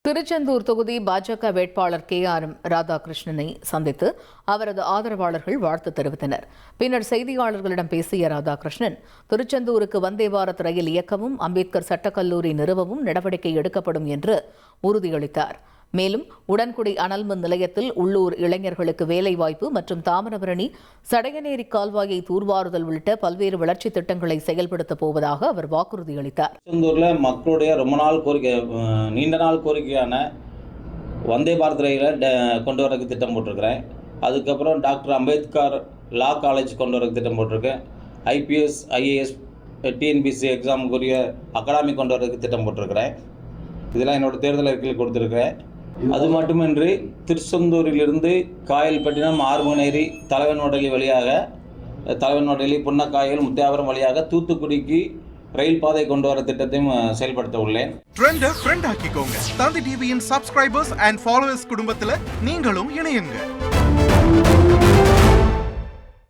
திருச்செந்தூர் தொகுதி பாஜக வேட்பாளர் KR ராதாகிருஷ்ணனை சந்தித்து அவரது ஆதரவாளர்கள் வாழ்த்து தெரிவித்தனர். பின்னர் செய்தியாளர்களிடம் பேசிய ராதாகிருஷ்ணன், திருச்செந்தூருக்கு வந்தே பாரத் ரயில் இயக்கவும் அம்பேத்கர் சட்டக்கல்லூரி நிறுவவும் நடவடிக்கை எடுக்கப்படும் என்று உறுதியளித்தார். மேலும் உடன்குடி அனல்மின் நிலையத்தில் உள்ளூர் இளைஞர்களுக்கு வேலைவாய்ப்பு மற்றும் தாமிரபரணி சடையநேரி கால்வாயை தூர்வாறுதல் உள்ளிட்ட பல்வேறு வளர்ச்சி திட்டங்களை செயல்படுத்தப் போவதாக அவர் வாக்குறுதி அளித்தார். திருச்செந்தூரில் மக்களுடைய ரொம்ப நாள் கோரிக்கை, நீண்ட நாள் கோரிக்கையான வந்தே பாரத் ரயிலை கொண்டு வரதுக்கு திட்டம் போட்டிருக்கிறேன். அதுக்கப்புறம் டாக்டர் அம்பேத்கர் லா காலேஜ் கொண்டு வரதுக்கு திட்டம் போட்டிருக்கேன். IPS IAS TNPSC எக்ஸாமுக்குரிய அகாடமி கொண்டு வரதுக்கு திட்டம் போட்டிருக்கிறேன். இதெல்லாம் என்னோடய தேர்தல் அறிக்கையில் கொடுத்துருக்கிறேன். அது மட்டுமின்றி திருச்செந்தூரிலிருந்து காயல்பட்டினம், ஆறுமுகநேரி, தலைவன்வடலி வழியாக தலைவன்வடலி, புன்னக்காயல், முத்தியாபுரம் வழியாக தூத்துக்குடிக்கு ரயில் பாதை கொண்டு வர திட்டத்தையும் செயல்படுத்த உள்ளேன். ட்ரெண்டை ஃப்ரெண்ட் ஆக்கிக்கோங்க. தந்தி டிவியின் சப்ஸ்கிரைபர்ஸ் அண்ட் ஃபாலோவர்ஸ் குடும்பத்தில் நீங்களும் இணையுங்க.